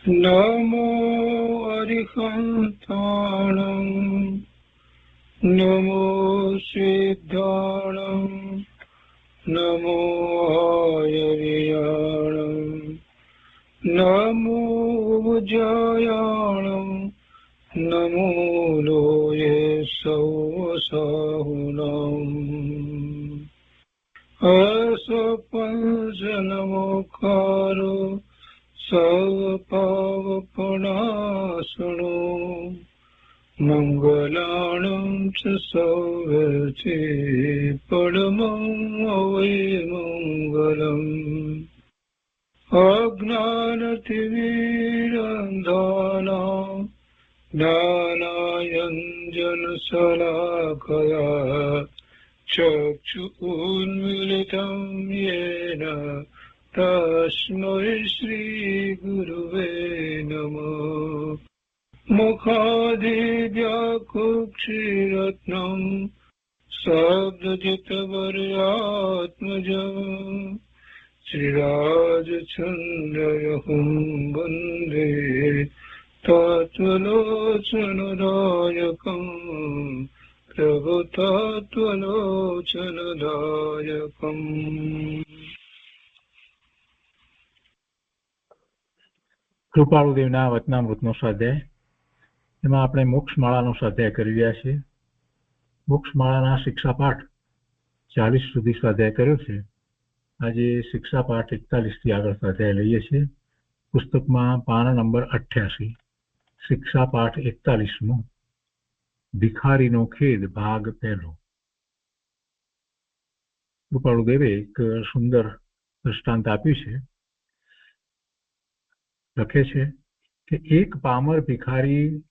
नमो अरिहन्ताणं नमो सिद्धाणं नमो आयर्याणं नमो उज्जयाणं नमो लोये सौसाहुनम् असपञ्चनमोकारो सर्वपावपणासनो मङ्गलानं च सौवर्ते परमं वै मङ्गलम् अज्ञानतिमिरन्धानां ज्ञानाञ्जनशलाकया चक्षुरुन्मीलितं येन तस्मै श्रीगुरुवे नमः। मुखादिव्याकुक्षिरत्नं शब्दजितवर्यात्मजम् श्रीराजचन्द्रयहुं वन्दे तत्त्वलोचनदायकम् प्रभुतत्त्वलोचनदायकम्। કૃપાળુદેવના વચનામૃતનો સ્વાધ્યાય. એમાં આપણે મોક્ષમાળાનો સ્વાધ્યાય કરી રહ્યા છીએ. મોક્ષમાળાના શિક્ષાપાઠ 40 સુધી સ્વાધ્યાય કર્યો છે. આજે શિક્ષાપાઠ 41 થી આગળ સ્વાધ્યાય લઈએ છીએ. પુસ્તકમાં પાના નંબર 88, શિક્ષાપાઠ 41મો, ભિખારીનો ખેદ, ભાગ પહેલો. કૃપાળુદેવે એક સુંદર દૃષ્ટાંત આપ્યું છે. લખે છે કે એક પામર ભિખારી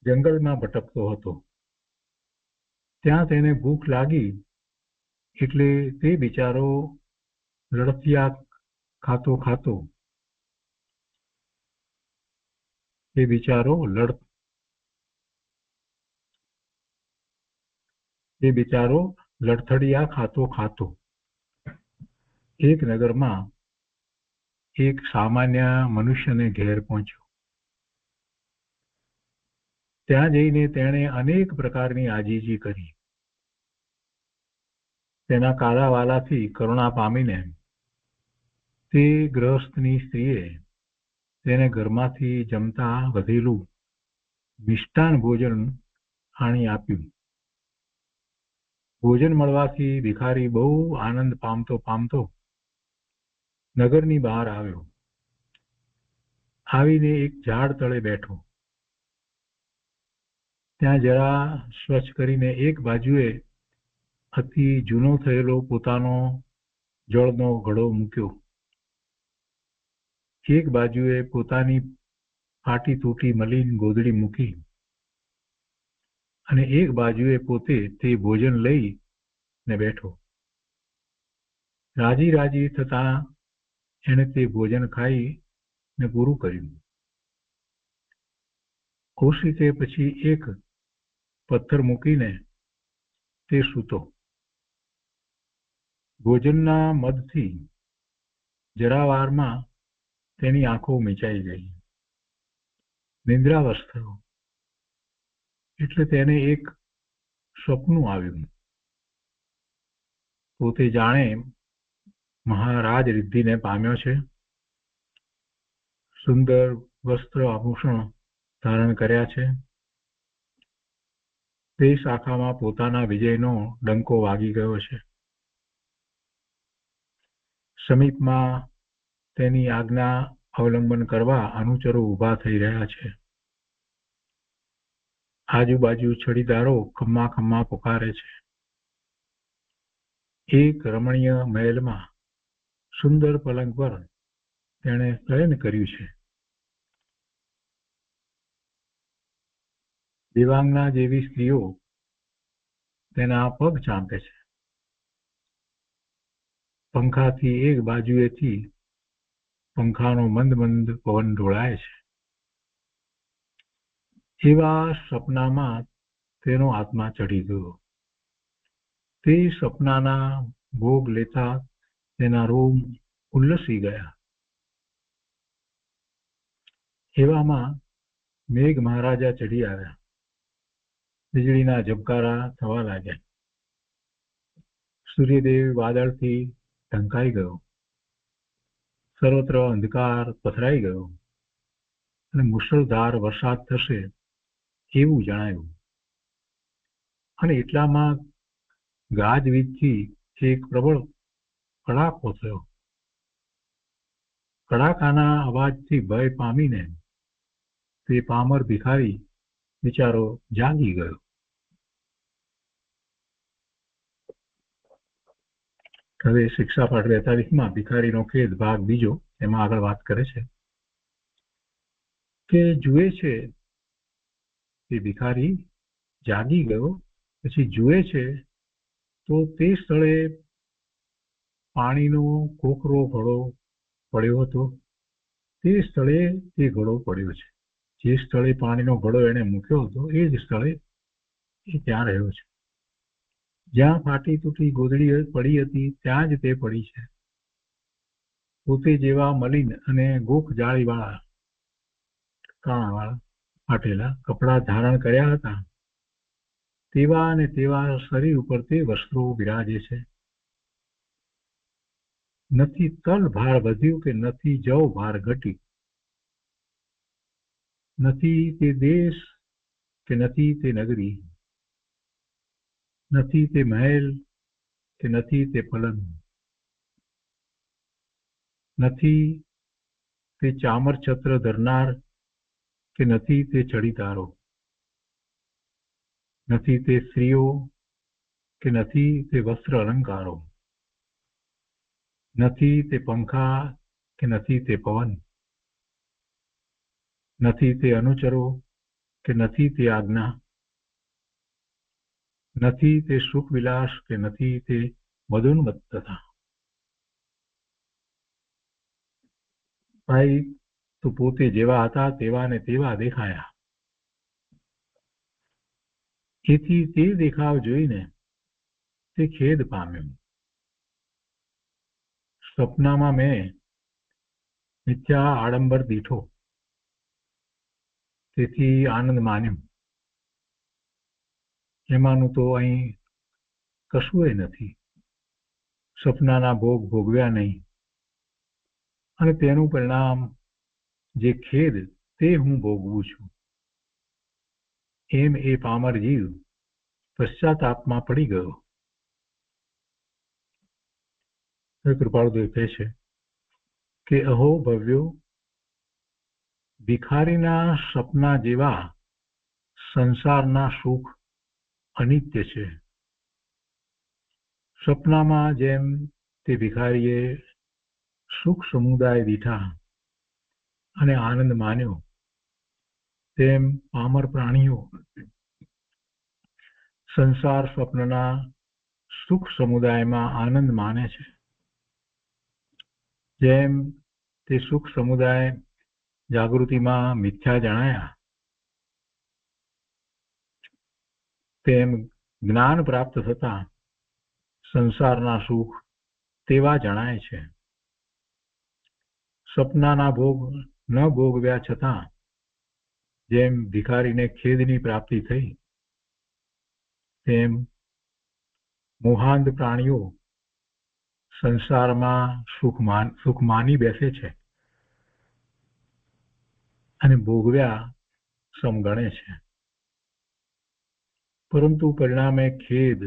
જંગલમાં ભટકતો હતો. ત્યાં તેને ભૂખ લાગી એટલે તે બિચારો લડતિયા ખાતો ખાતો લડથડિયા ખાતો ખાતો એક નગરમાં એક સામાન્ય મનુષ્યને ઘેર પહોંચ્યો. ત્યાં જઈને તેણે અનેક પ્રકારની આજીજી કરી. તેના કાલાવાલાથી કરુણા પામીને તે ગૃહસ્થની સ્ત્રીએ તેને ઘરમાંથી જમતા વધેલું મિષ્ટાન ભોજન આણી આપ્યું. ભોજન મળવાથી ભિખારી બહુ આનંદ પામતો પામતો નગરની બહાર આવ્યો. આવીને એક ઝાડ તળે બેઠો. ત્યાં જરા સ્વચ્છ કરીને એક બાજુએ અતિ જૂનો થયેલો પોતાનો જળનો ઘડો મૂક્યો. એક બાજુએ પોતાની ફાટી તૂટી મલિન ગોદડી મૂકી અને એક બાજુએ પોતે તે ભોજન લઈ ને બેઠો. રાજી રાજી થતા એણે તે ભોજન ખાઈ ને પૂરું કર્યું. ઓશિતે પછી એક પથ્થર મૂકીને તે સૂતો. ભોજનના મદથી જરાવારમાં તેની આંખો મીચાઈ ગઈ. નિંદ્રાવશ થયો એટલે તેને એક સ્વપ્ન આવ્યું. પોતે જાણે મહારાજ રિદ્ધિને પામ્યો છે. સુંદર વસ્ત્ર આભૂષણ ધારણ કર્યા છે. તે શાખામાં પોતાના વિજયનો ડંકો વાગી ગયો છે. સમીપમાં તેની આજ્ઞા અવલંબન કરવા અનુચરો ઊભા થઈ રહ્યા છે. આજુબાજુ છડીદારો ખમ્મા ખમ્મા પુકારે છે. એક રમણીય મહેલમાં સુંદર પલંગ પર તેણે શયન કર્યું છે. દેવાંગના જેવી સ્ત્રીઓ તેના પગ ચાંપે છે. પંખાથી એક બાજુએથી પંખાનો મંદ મંદ પવન ઢોળાય છે. એવા સપનામાં તેનો આત્મા ચડી ગયો. તે સપનાના ભોગ લેતા તેના રોમ ઉલ્લસી ગયા. એવામાં મેઘ મહારાજા ચડી આવ્યા. વીજળીના ઝબકારા થવા લાગ્યા. સૂર્યદેવ વાદળથી ઢંકાઈ ગયો. સર્વત્ર અંધકાર પથરાઈ ગયો અને મુશળધાર વરસાદ થશે એવું જણાયું. અને એટલામાં ગાજવીજથી એક પ્રબળ કડાકો થયો. કડાકાના અવાજથી ભય પામીને તે પામર ભિખારી બિચારો જાગી ગયો. હવે શિક્ષાપાઠ 42માં ભિખારીનો ખેદ ભાગ બીજો એમાં આગળ વાત કરે છે કે જુએ છે તે ભિખારી જાગી ગયો. પછી જુએ છે તો તે સ્થળે પાણીનો કોકરો ઘડો પડ્યો હતો. તે સ્થળે તે ઘડો પડ્યો છે. જે સ્થળે પાણીનો ઘડો એને મૂક્યો હતો એ જ સ્થળે એ ત્યાં રહ્યો છે. જ્યાં ફાટી તૂટી ગોદડી પડી હતી ત્યાં જ તે પડી છે. પોતે જેવા મલિન અને ગોખ જાળીવાળા કાણાવાળા ફાટેલા કપડાં ધારણ કર્યા હતા તેવા અને તેવા શરીર ઉપર તે વસ્ત્રો બિરાજે છે. નથી તલ ભાર વધ્યું કે નથી જવ ભાર ઘટી. નથી તે દેશ કે નથી તે નગરી. નથી તે મહેલ કે નથી તે પલંગ. નથી તે ચામર છત્ર ધરનાર કે નથી તે ચડીતારો. નથી તે સ્ત્રીઓ કે નથી તે વસ્ત્ર અલંકારો. નથી તે પંખા કે નથી તે પવન. નથી તે અનુચરો કે નથી તે આજ્ઞા. નથી તે સુખ વિલાસ કે નથી તે મદોન્મત્તતા. ભાઈ તો પોતે જેવા હતા તેવા ને તેવા દેખાયા. એથી તે દેખાવ જોઈને તે ખેદ પામ્યો. સપનામાં મેં મિથ્યા આડંબર દીઠો તેથી આનંદ માન્યો. એમાંનું તો અહીં કશુંય નથી. સપનાના ભોગ ભોગવ્યા નહીં અને તેનું પરિણામ જે ખેદ તે હું ભોગવું છું. એમ એ પામર જીવ પશ્ચાતાપમાં પડી ગયો. કૃપાળુદેવ કહે છે કે અહો ભવ્યો, ભિખારીના સપના જેવા સંસારના સુખ અનિત્ય છે. સપનામાં જેમ તે ભિખારીએ સુખ સમુદાય દીઠા અને આનંદ માન્યો તેમ પામર પ્રાણીઓ સંસાર સ્વપ્નના સુખ સમુદાયમાં આનંદ માને છે. જેમ તે સુખ સમુદાય જાગૃતિમાં મિથ્યા જણાયા તેમ જ્ઞાન પ્રાપ્ત થતા સંસારના સુખ તેવા જણાય છે. સપનાના ભોગ ન ભોગવ્યા છતાં જેમ ભિખારીને ખેદની પ્રાપ્તિ થઈ તેમ મોહાંધ પ્રાણીઓ સંસારમાં સુખ માની બેસે છે અને ભોગવ્યા સમગણે છે. પરંતુ પરિણામે ખેદ,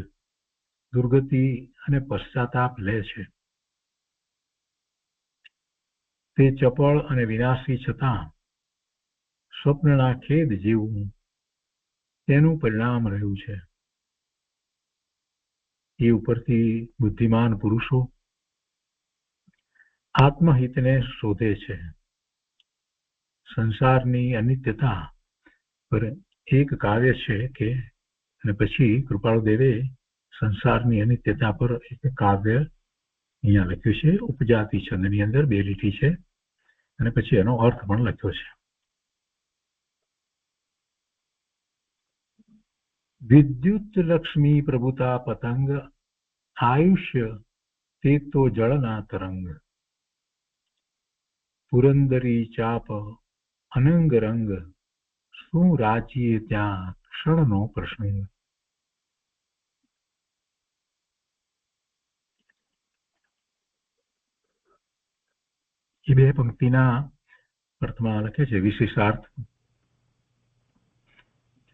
દુર્ગતિ અને પશ્ચાતાપ લે છે. તે ચપળ અને વિનાશી છતાં સ્વપ્નના ખેદ જેવું તેનું પરિણામ રહ્યું છે. એ ઉપરથી બુદ્ધિમાન પુરુષો આત્મહિતને શોધે છે. સંસારની અનિત્યતા પર એક કાવ્ય છે કે અને પછી કૃપાળુદેવે સંસારની અનિત્યતા પર એક કાવ્ય અહીંયા લખ્યું છે. ઉપજાતિ છંદની અંદર 2 લીટી છે અને પછી એનો અર્થ પણ લખ્યો છે. વિદ્યુત લક્ષ્મી પ્રભુતા પતંગ, આયુષ્ય તે તો જળના તરંગ. પુરંદરી ચાપ અનંગ રંગ શું રાચીએ ત્યાં ક્ષણનો પ્રસંગ. એ બે પંક્તિના અર્થમાં લખે છે વિશેષાર્થ.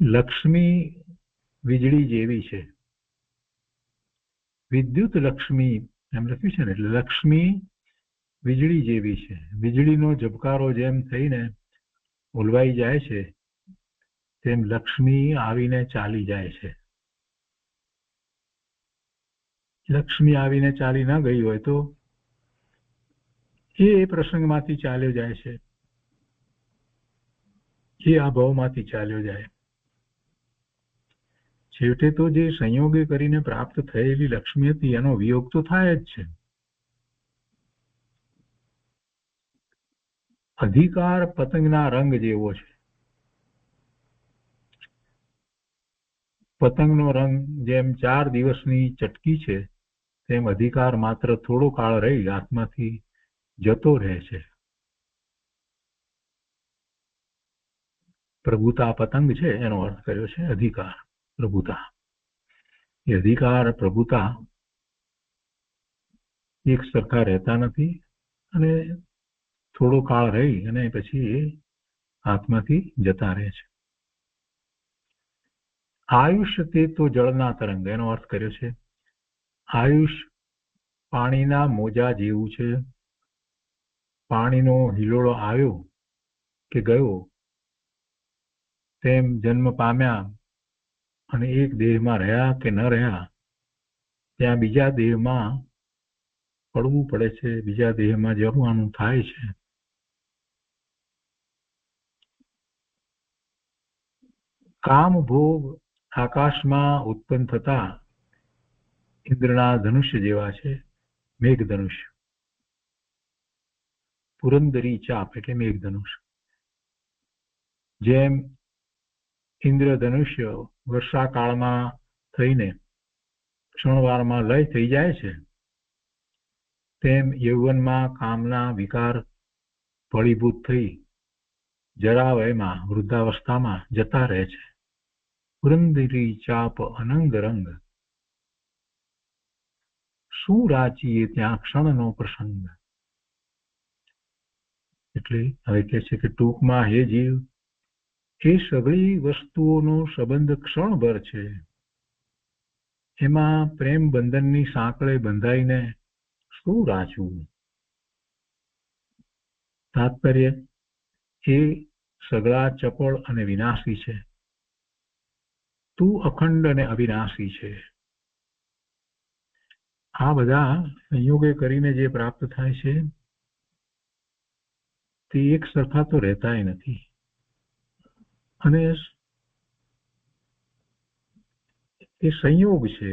લક્ષ્મી વીજળી જેવી છે. વિદ્યુત લક્ષ્મી એમ લખ્યું છે ને, એટલે લક્ષ્મી વીજળી જેવી છે. વીજળીનો ઝબકારો જેમ થઈને ઓલવાઈ જાય છે તેમ લક્ષ્મી આવીને ચાલી જાય છે. લક્ષ્મી આવીને ચાલી ન ગઈ હોય તો એ પ્રસંગમાંથી ચાલ્યો જાય છે, એ આ ભાવમાંથી ચાલ્યો જાય. છેવટે તો જે સંયોગે કરીને પ્રાપ્ત થયેલી લક્ષ્મી હતી એનો વિયોગ તો થાય જ છે. અધિકાર પતંગના રંગ જેવો છે. પતંગનો રંગ જેમ 4 દિવસની ચટકી છે તેમ અધિકાર માત્ર થોડો કાળ રહી હાથમાંથી જતો રહે છે. પ્રભુતા પતંગ છે એનો અર્થ કર્યો છે અધિકાર પ્રભુતા. એ અધિકાર પ્રભુતા એક સરખા રહેતા નથી અને થોડો કાળ રહી અને પછી એ હાથમાંથી જતા રહે છે. આયુષ્ય તે તો જળના તરંગ એનો અર્થ કર્યો છે આયુષ પાણીના મોજા જેવું છે. પાણીનો હિલોળો આવ્યો કે ગયો તેમ જન્મ પામ્યા અને એક દેહમાં રહ્યા કે ન રહ્યા ત્યાં બીજા દેહમાં પડવું પડે છે, બીજા દેહમાં જવાનું થાય છે. કામ ભોગ આકાશમાં ઉત્પન્ન થતા ઇન્દ્રના ધનુષ્ય જેવા છે. મેઘ ધનુષ્ય, પુરંદરી ચાપ એટલે મેઘ ધનુષ્ય. જેમ ઇન્દ્ર ધનુષ્ય વર્ષાકાળમાં થઈને ક્ષણવારમાં લય થઈ જાય છે તેમ યૌવનમાં કામના વિકાર ફળીભૂત થઈ જરાવયમાં વૃદ્ધાવસ્થામાં જતા રહે છે. પુરંદરી ચાપ અનંગ રંગ શું રાચીએ ત્યાં ક્ષણનો પ્રસંગ. એટલે હવે કહે છે કે ટૂંકમાં હે જીવ એ સગળી વસ્તુઓનો સંબંધ ક્ષણભર છે. એમાં પ્રેમ બંધનની સાંકળે બંધાઈને શું રાચવું. તાત્પર્ય એ સગળા ચપળ અને વિનાશી છે. તું અખંડ અને અવિનાશી છે. આ બધા સંયોગે કરીને જે પ્રાપ્ત થાય છે તે એક સરખા તો રહેતાય નથી અને એ સંયોગ છે.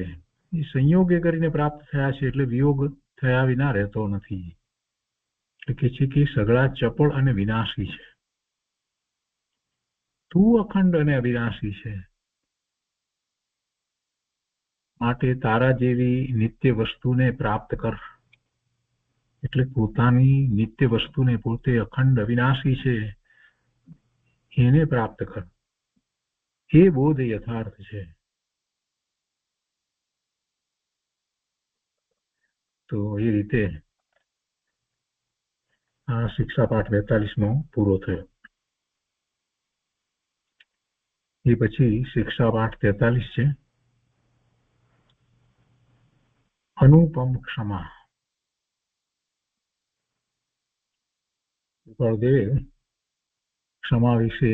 એ સંયોગે કરીને પ્રાપ્ત થયા છે એટલે વિયોગ થયા વિના રહેતો નથી. એટલે કે છે કે સગળા ચપળ અને વિનાશી છે. તું અખંડ અને અવિનાશી છે. માટે તારા જેવી નિત્ય વસ્તુને પ્રાપ્ત કર. એટલે પોતાની નિત્ય વસ્તુને પોતે અખંડ અવિનાશી છે એને પ્રાપ્ત કર. એ બોધ યથાર્થ છે. તો એ રીતે આ શિક્ષા પાઠ 42મો પૂરો થયો. એ પછી શિક્ષા પાઠ 43 છે અનુપમ ક્ષમા. બળદેવે ક્ષમા વિશે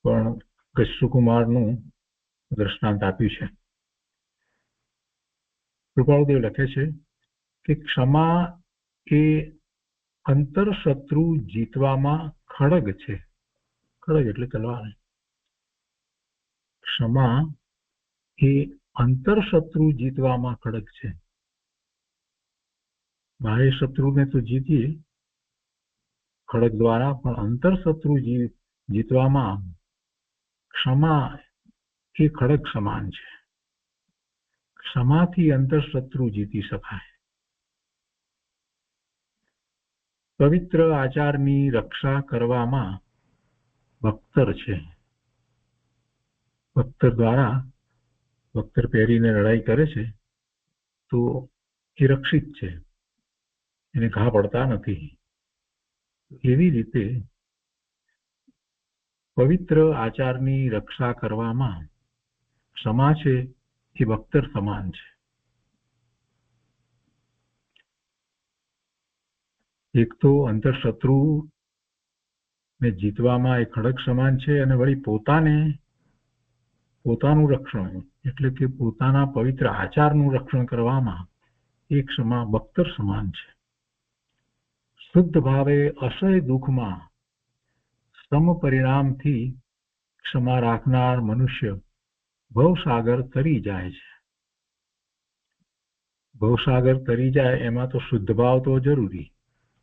પણ કશ્યપકુમારનું દ્રષ્ટાંત આપ્યું છે. કૃપાળુદેવ લખે છે કે ક્ષમા એ અંતરશત્રુ જીતવામાં ખડગ છે. ખડગ એટલે તલવાર. ક્ષમા એ અંતરશત્રુ જીતવામાં ખડગ છે. બાહ્ય શત્રુને તો જીતીએ ખડગ દ્વારા, પણ અંતરશત્રુ જીતવામાં ક્ષમા એ ખડગ સમાન છે. ક્ષમાથી અંતરશત્રુ જીતી શકાય. પવિત્ર આચારની રક્ષા કરવામાં બખ્તર છે. બખ્તર પહેરીને લડાઈ કરે છે તો એ રક્ષિત છે, એને ઘા પડતા નથી. એવી રીતે પવિત્ર આચારની રક્ષા કરવામાં ક્ષમા છે એ બખ્તર સમાન છે. એક તો અંતરશત્રુ ને જીતવામાં એ ખડક સમાન છે, અને વળી પોતાનું રક્ષણ એટલે કે પોતાના પવિત્ર આચારનું રક્ષણ કરવામાં એ ક્ષમા બખ્તર સમાન છે. શુદ્ધ ભાવે અસહ્ય દુઃખમાં સમ પરિણામથી ક્ષમા રાખનાર મનુષ્ય ભવસાગર તરી જાય છે. ભવસાગર તરી જાય એમાં તો શુદ્ધ ભાવ તો જરૂરી,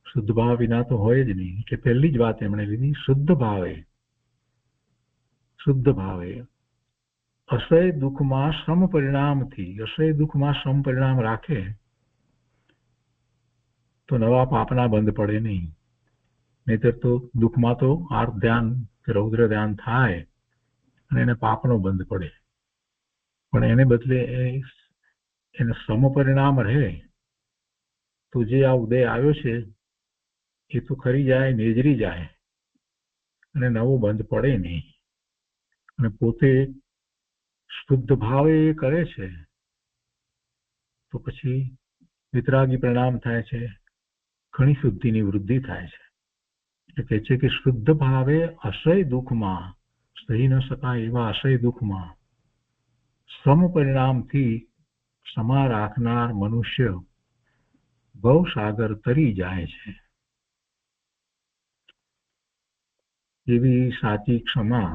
શુદ્ધ ભાવ વિના તો હોય જ નહીં. એટલે પહેલી જ વાત એમણે લીધી, શુદ્ધ ભાવે અસહ્ય દુઃખમાં સમ પરિણામથી, અસહ્ય દુઃખમાં સમ પરિણામ રાખે તો નવા પાપના બંધ પડે નહીં. નહીતર તો દુઃખમાં તો આર્ત ધ્યાન કે રૌદ્ર ધ્યાન થાય અને એને પાપનો બંધ પડે. પણ એને બદલે એને સમ પરિણામ રહે તો જે આ ઉદય આવ્યો છે એ તો ખરી જાય, નેજરી જાય અને નવો બંધ પડે નહીં. અને પોતે શુદ્ધ ભાવે કરે છે તો પછી વિતરાગી પરિણામ થાય છે, ઘણી શુદ્ધિની વૃદ્ધિ થાય છે. એટલે કહે છે કે શુદ્ધ ભાવે અસહ્ય દુઃખમાં, સહી ન શકાય એવા અસહ્ય દુઃખમાં સમ પરિણામથી ક્ષમા રાખનાર મનુષ્ય ભવસાગર તરી જાય છે. એવી સાચી ક્ષમા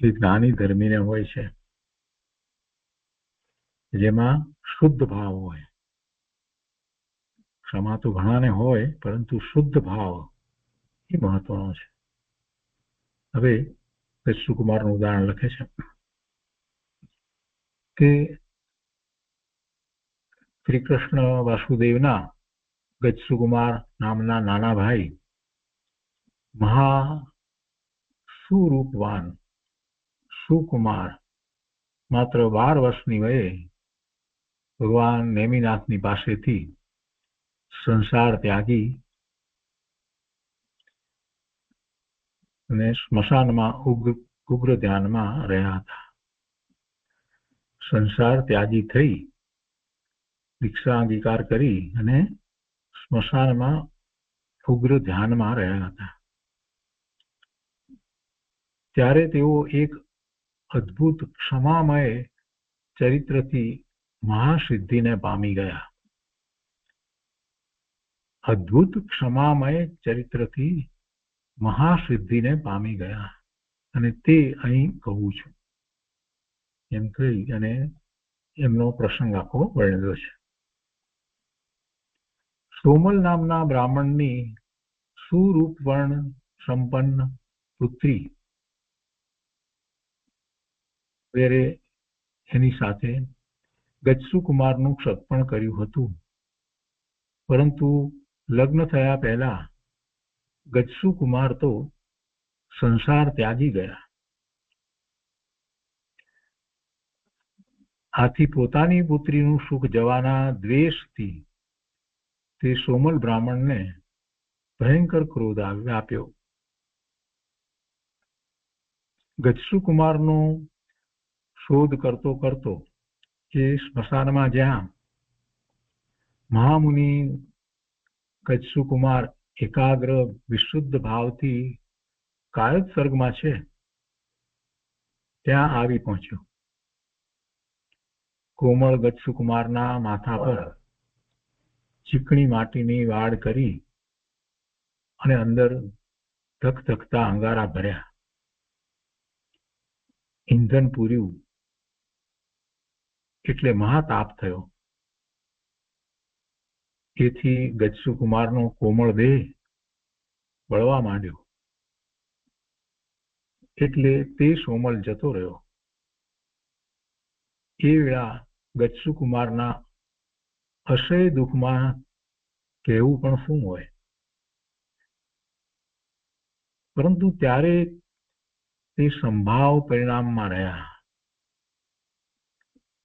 એ જ્ઞાની ધર્મીને હોય છે, જેમાં શુદ્ધ ભાવ હોય. ક્ષમા તો ઘણાને હોય, પરંતુ શુદ્ધ ભાવ એ મહત્વનો છે. હવે સુકુમારનું ઉદાહરણ લખે છે કે શ્રી કૃષ્ણ વાસુદેવના ગજસુકુમાર નામના નાના ભાઈ મહા સુરૂપવાન સુકુમાર માત્ર 12 વર્ષની વયે ભગવાન નેમિનાથની પાસેથી સંસાર ત્યાગી અને સ્મશાનમાં ઉગ્ર ધ્યાનમાં રહ્યા હતા. સંસાર ત્યાગી થઈ દીક્ષા અંગીકાર કરી અને સ્મશાનમાં ઉગ્ર ધ્યાનમાં રહ્યા હતા. ત્યારે તેઓ એક અદ્ભુત ક્ષમામય ચરિત્રથી મહાસિદ્ધિને પામી ગયા. અદ્ભુત ક્ષમામય ચરિત્રથી મહાસિદ્ધિને પામી ગયા, અને તે અહીં કહું છું એમ કહી અને એમનો પ્રસંગ આખો વર્ણવ્યો છે. સોમલ નામના બ્રાહ્મણની સુરૂપવર્ણ સંપન્ન પુત્રી વગેરે એની સાથે ગજસુકુમારનું ક્ષતપણ કર્યું હતું. પરંતુ લગ્ન થયા પહેલા ગજસુકુમાર તો સંસાર ત્યાગી ગયા. આથી પોતાની પુત્રીનું સુખ જવાના દ્વેષથી તે સોમલ બ્રાહ્મણને ભયંકર ક્રોધ આપ્યો. ગજસુકુમારનો શોધ કરતો કરતો એ સ્મશાનમાં જ્યાં મહામુનિ ગજસુકુમાર એકાગ્ર વિશુદ્ધ ભાવથી કાયોત્સર્ગમાં છે ત્યાં આવી પહોંચ્યો. કોમળ ગજસુકુમારના માથા પર ચીકણી માટીની વાડ કરી અને અંદર ધકધકતા અંગારા ભર્યા. ઈંધણ પૂર્યું એટલે મહાતાપ થયો. એથી ગજસુકુમારનો કોમળ દેહ બળવા માંડ્યો, એટલે તે સોમલ જતો રહ્યો. એ વેળા ગજસુકુમારના અસહ્ય દુઃખમાં કહેવું પણ શું હોય. પરંતુ ત્યારે તે સંભાવ પરિણામમાં રહ્યા.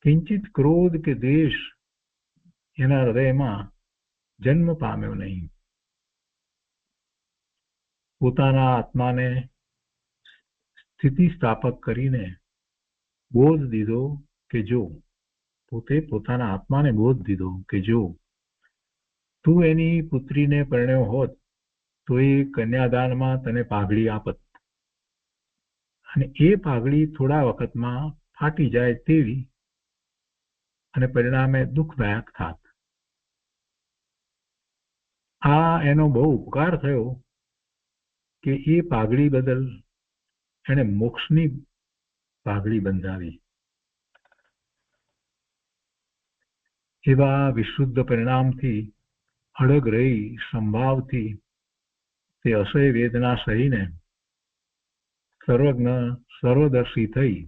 કિંચિત ક્રોધ કે દ્વેષ એના હૃદયમાં જન્મ પામ્યો નહીં. પોતાના આત્માને સ્થિતિસ્થાપક કરીને બોધ દીધો કે જો પોતે પોતાના આત્માને બોધ દીધો કે જો તું એની પુત્રીને પરણ્યો હોત તો એ કન્યાદાનમાં તને પાઘડી આપત, અને એ પાઘડી થોડા વખતમાં ફાટી જાય તેવી અને પરિણામે દુઃખદાયક થાત. આ એનો બહુ ઉપકાર થયો કે એ પાઘડી બદલ એણે મોક્ષની પાઘડી બંધાવી. એવા વિશુદ્ધ પરિણામથી અડગ રહી સંભાવથી તે અસહ્ય વેદના સહીને સર્વજ્ઞ સર્વદર્શી થઈ,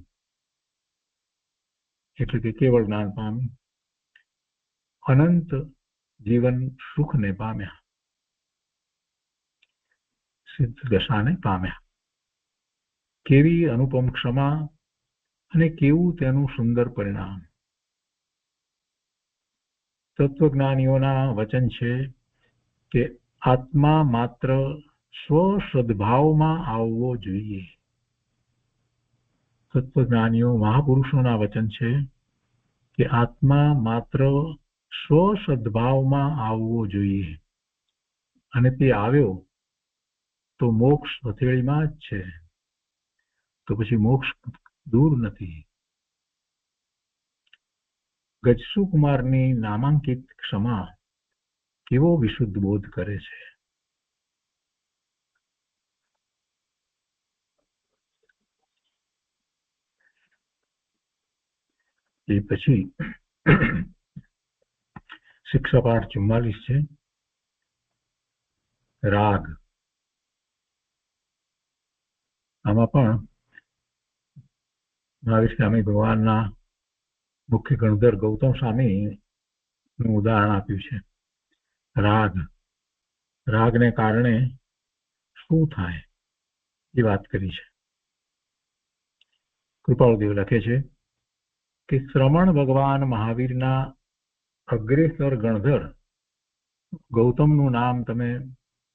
એટલે કે કેવળ જ્ઞાન પામી અનંત જીવન સુખને પામ્યા, સિદ્ધ દશાને પામ્યા. કેવી અનુપમ ક્ષમા અને કેવું તેનું સુંદર પરિણામ. તત્વજ્ઞાનીઓના વચન છે કે આત્મા માત્ર સ્વસદભાવમાં આવવો જોઈએ. તત્વજ્ઞાનીઓ મહાપુરુષોના વચન છે કે આત્મા માત્ર સ્વસદભાવમાં આવવો જોઈએ, અને તે આવ્યો તો મોક્ષ હથેળીમાં જ છે, તો પછી મોક્ષ દૂર નથી. ગજસુકુમારની નામાંકિત ક્ષમા કેવો વિશુદ્ધ બોધ કરે છે. એ પછી શિક્ષા પાઠ 44 છે, રાગ. આમાં પણ મહાવીર સ્વામી ભગવાનના મુખ્ય ગણધર ગૌતમ સ્વામીનું ઉદાહરણ આપ્યું છે. રાગ, રાગને કારણે શું થાય એ વાત કરી છે. કૃપાળુદેવ લખે છે કે શ્રમણ ભગવાન મહાવીરના અગ્રેસર ગણધર ગૌતમનું નામ તમે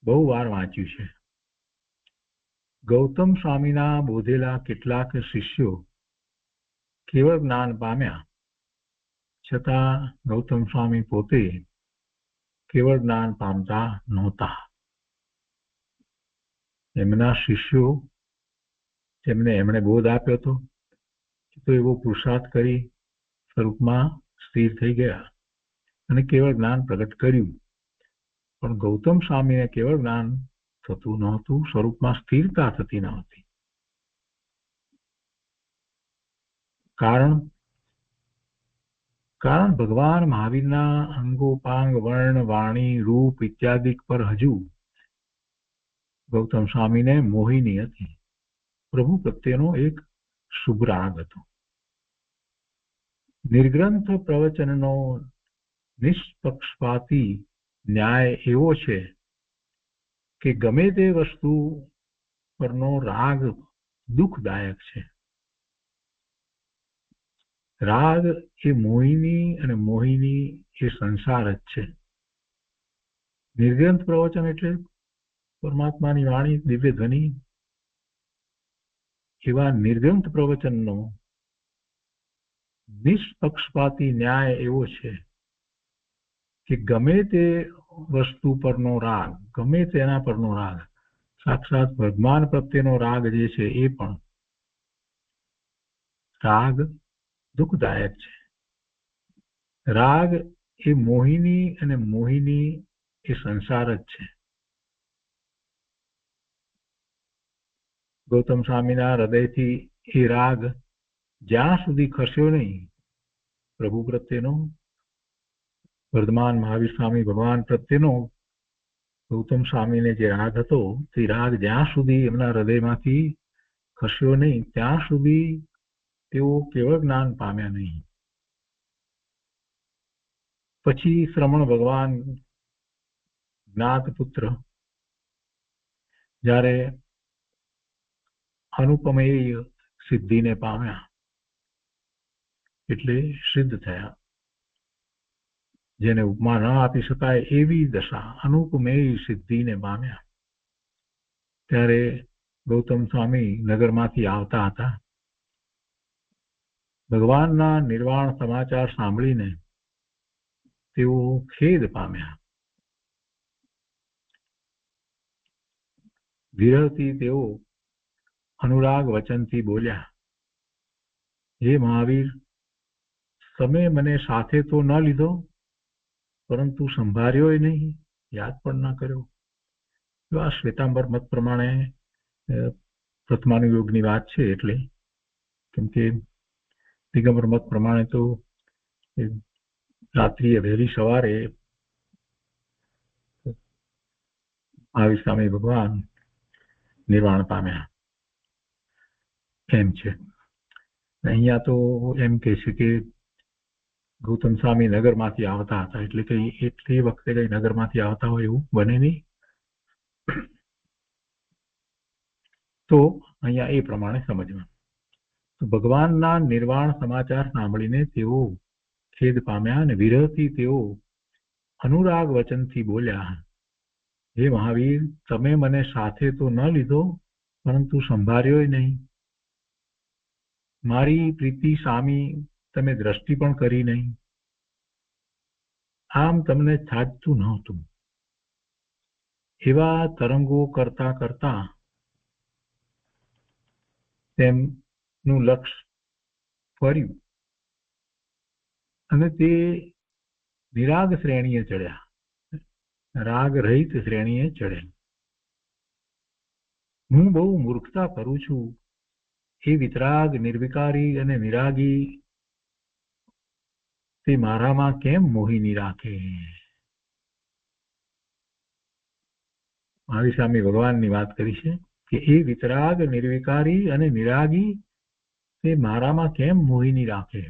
બહુ વાર વાંચ્યું છે. ગૌતમ સ્વામીના બોધેલા કેટલાક શિષ્યો કેવળ જ્ઞાન પામ્યા, છતાં ગૌતમ સ્વામી પોતે કેવળ જ્ઞાન પામતા નહોતા. એમના શિષ્યો જેમને એમણે બોધ આપ્યો હતો તો એવો પુરુષાર્થ કરી સ્વરૂપમાં સ્થિર થઈ ગયા અને કેવળ જ્ઞાન પ્રગટ કર્યું. પણ ગૌતમ સ્વામીને કેવળ જ્ઞાન થતું નહોતું, સ્વરૂપમાં સ્થિરતા થતી નહોતી. કારણ ભગવાન મહાવીરના અંગોપાંગ, વર્ણ, વાણી, રૂપ ઇત્યાદિ પર હજુ ગૌતમ સ્વામીને મોહિની હતી. પ્રભુ પ્રત્યેનો એક શુભ રાગ હતો. નિર્ગ્રંથ પ્રવચનનો નિષ્પક્ષપાતી ન્યાય એવો છે કે ગમે તે વસ્તુ પરનો રાગ દુઃખદાયક છે. રાગ એ મોહિની અને મોહિની એ સંસાર જ છે. નિર્ગ્રંથ પ્રવચન એટલે પરમાત્માની વાણી, દિવ્ય ધ્વનિ. એવા નિર્ગ્રંથ પ્રવચનનો નિષ્પક્ષપાતી ન્યાય એવો છે કે ગમે તે વસ્તુ પરનો રાગ, ગમે તેના પરનો રાગ, સાક્ષાત ભગવાન પ્રત્યેનો રાગ જે છે એ પણ રાગ દુઃખદાયક છે. રાગ એ મોહિની અને મોહિની એ સંસાર જ છે. ગૌતમ સ્વામીના હૃદયથી એ રાગ જ્યાં સુધી ખસ્યો નહીં પ્રભુ પ્રત્યેનો, વર્ધમાન મહાવીર સ્વામી ભગવાન પ્રત્યેનો ગૌતમ સ્વામીને જે રાગ હતો તે રાગ જ્યાં સુધી એમના હૃદયમાંથી ખસ્યો નહીં ત્યાં સુધી તેઓ કેવળ જ્ઞાન પામ્યા નહીં. પછી શ્રમણ ભગવાન જ્ઞાત પુત્ર જ્યારે અનુપમેય સિદ્ધિને પામ્યા એટલે સિદ્ધ થયા. જેને ઉપમા ન આપી શકાય એવી દશા અનુપમેય સિદ્ધિને પામ્યા. ત્યારે ગૌતમ સ્વામી નગરમાંથી આવતા હતા. ભગવાનના નિર્વાણ સમાચાર સાંભળીને તેઓ ખેદ પામ્યા. વિરહથી તેઓ અનુરાગ વચનથી બોલ્યા, હે મહાવીર, તમે મને સાથે તો ન લીધો, પરંતુ સંભાળ્યોય નહીં, યાદ પણ ના કર્યો. આ શ્વેતાંબર મત પ્રમાણે પ્રથમાનુયોગની વાત છે. એટલે કેમ કે દિગંબર મત પ્રમાણે તો રાત્રિએ વહેલી સવારે મહાવીર સ્વામી ભગવાન નિર્વાણ પામ્યા એમ છે. અહીંયા તો એમ કે છે કે ગૌતમ સ્વામી નગરમાંથી આવતા હતા, એટલે કઈ એટલી વખતે કઈ નગરમાંથી આવતા હોય એવું બને નહીં. તો અહીંયા એ પ્રમાણે સમજવા. તો ભગવાનના નિર્વાણ સમાચાર સાંભળીને તેઓ ખેદ પામ્યા અને વિરહથી તેઓ અનુરાગ વચનથી બોલ્યા, હે મહાવીર, તમે મને સાથે તો ન લીધો, પરંતુ સંભાળ્યોય નહીં. મારી પ્રીતિ સામી તમે દ્રષ્ટિ પણ કરી નહીં. આમ તમને થાજતું નહોતું. એવા તરંગો કરતા કરતા તેમનું લક્ષ્ય ફર્યું અને તે વિરાગ શ્રેણીએ ચડ્યા, રાગ રહિત શ્રેણીએ ચડ્યા. હું બહુ મૂર્ખતા કરું છું. એ વિતરાગ, નિર્વિકારી અને વિરાગી તે મારામાં કેમ મોહિની રાખે? મહાવીર સ્વામી ભગવાનની વાત કરી છે કે એ વિતરાગ, નિર્વિકારી અને નિરાગી તે મારામાં કેમ મોહિની રાખે?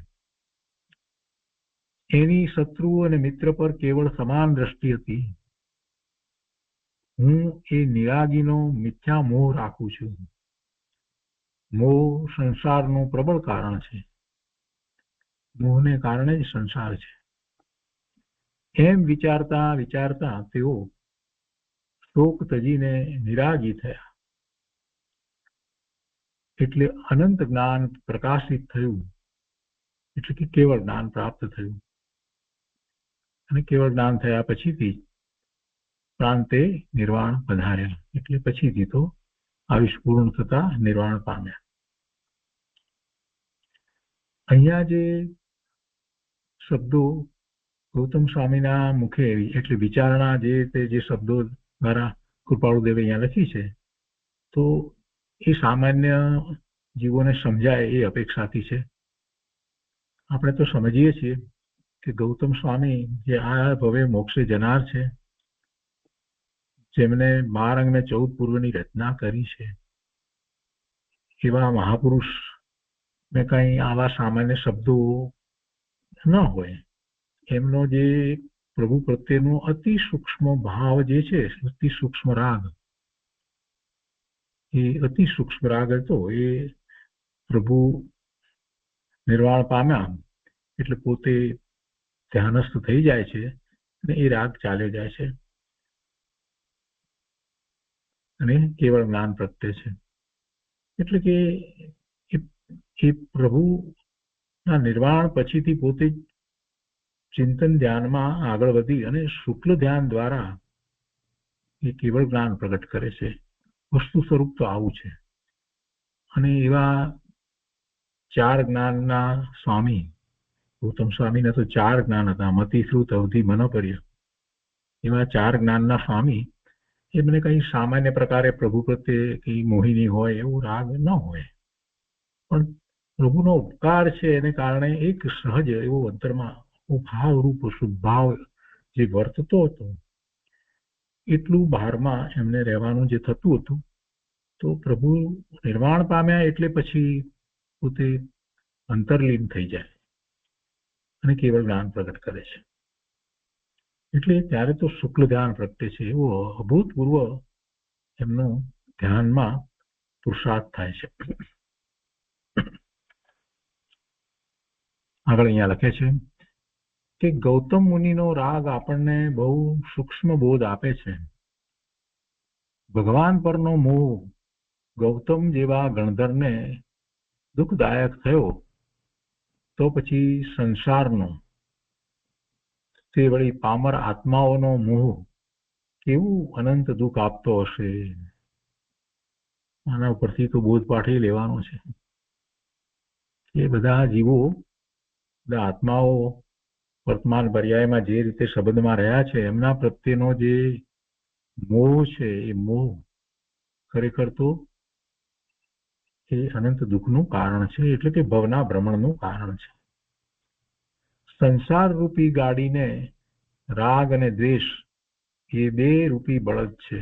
એની શત્રુ અને મિત્ર પર કેવળ સમાન દ્રષ્ટિ હતી. હું એ નિરાગીનો મિથ્યા મોહ રાખું છું. મોહ સંસારનું પ્રબળ કારણ છે. મોહને કારણે જ સંસાર છે. એમ વિચારતા વિચારતા તેઓ શોક તજીને નિરાગી થયા. એટલે અનંત જ્ઞાન પ્રકાશિત થયું, એટલે કે કેવળ જ્ઞાન પ્રાપ્ત થયું. અને કેવળ જ્ઞાન થયા પછીથી પ્રાંતે નિર્વાણ પધાર્યા. એટલે પછીથી તો આયુષ પૂર્ણ થતા નિર્વાણ પામ્યા. અહીંયા જે શબ્દો ગૌતમ સ્વામીના મુખે એટલે વિચારણા જે શબ્દો દ્વારા કૃપાળુદેવે અહીંયા લખી છે, તો એ સામાન્ય જીવોને સમજાય એ અપેક્ષાથી છે. આપણે તો સમજીએ છીએ કે ગૌતમ સ્વામી જે આ ભવે મોક્ષે જનાર છે, જેમને 12 અંગ ને 14 પૂર્વની રચના કરી છે, એવા મહાપુરુષ ને કઈ આવા સામાન્ય શબ્દો ન હોય. એમનો જે પ્રભુ પ્રત્યેનો અતિ સૂક્ષ્મ ભાવ જે છે, અતિ સૂક્ષ્મ રાગ, એ અતિ સૂક્ષ્મ રાગ હતો. એ પ્રભુ નિર્વાણ પામ્યા એટલે પોતે ધ્યાનસ્થ થઈ જાય છે અને એ રાગ ચાલ્યો જાય છે અને કેવળ જ્ઞાન પ્રત્યે છે. એટલે કે એ પ્રભુના નિર્વાણ પછીથી પોતે ચિંતન ધ્યાનમાં આગળ વધી અને શુક્લ ધ્યાન દ્વારા એ કેવળ જ્ઞાન પ્રગટ કરે છે. વસ્તુ સ્વરૂપ તો આવું છે. અને એવા 4 જ્ઞાનના સ્વામી ગૌતમ સ્વામીના તો 4 જ્ઞાન હતા, મતિ, શ્રુત, અવધિ, મનોપર્ય. એવા 4 જ્ઞાનના સ્વામી એમને કઈ સામાન્ય પ્રકારે પ્રભુ પ્રત્યે કઈ મોહિની હોય એવો રાગ ન હોય, પણ પ્રભુનો ઉપકાર છે એને કારણે એક સહજ એવો અંતરમાં ભાવરૂપ શુદ્ધભાવ જે વર્તતો હતો, એટલું બહારમાં એમને રહેવાનું જે થતું હતું. તો પ્રભુ નિર્વાણ પામ્યા એટલે પછી પોતે અંતરલીન થઈ જાય અને કેવળ જ્ઞાન પ્રગટ કરે છે. એટલે ત્યારે તો શુક્લ ધ્યાન પ્રગટે છે, એવો અભૂતપૂર્વ એમનું ધ્યાનમાં પુરુષાર્થ થાય છે. આગળ અહીંયા લખે છે કે ગૌતમ મુનિનો રાગ આપણને બહુ સૂક્ષ્મ બોધ આપે છે. ભગવાન પરનો મોહ ગૌતમ જેવા ગણધરને દુઃખદાયક થયો તો પછી સંસારનો, તે વળી પામર આત્માઓનો મોહ કેવું અનંત દુઃખ આપતો હશે. આના ઉપરથી તો બોધપાઠ લેવાનો છે કે બધા જીવો, બધા આત્માઓ વર્તમાન પર્યાયમાં જે રીતે સંબંધમાં રહ્યા છે એમના પ્રત્યેનો જે મોહ છે એ મોહ ખરેખર તો એ અનંત દુઃખનું કારણ છે, એટલે કે ભવના ભ્રમણનું કારણ છે. સંસાર રૂપી ગાડીને રાગ અને દ્વેષ એ બે રૂપી બળદ છે,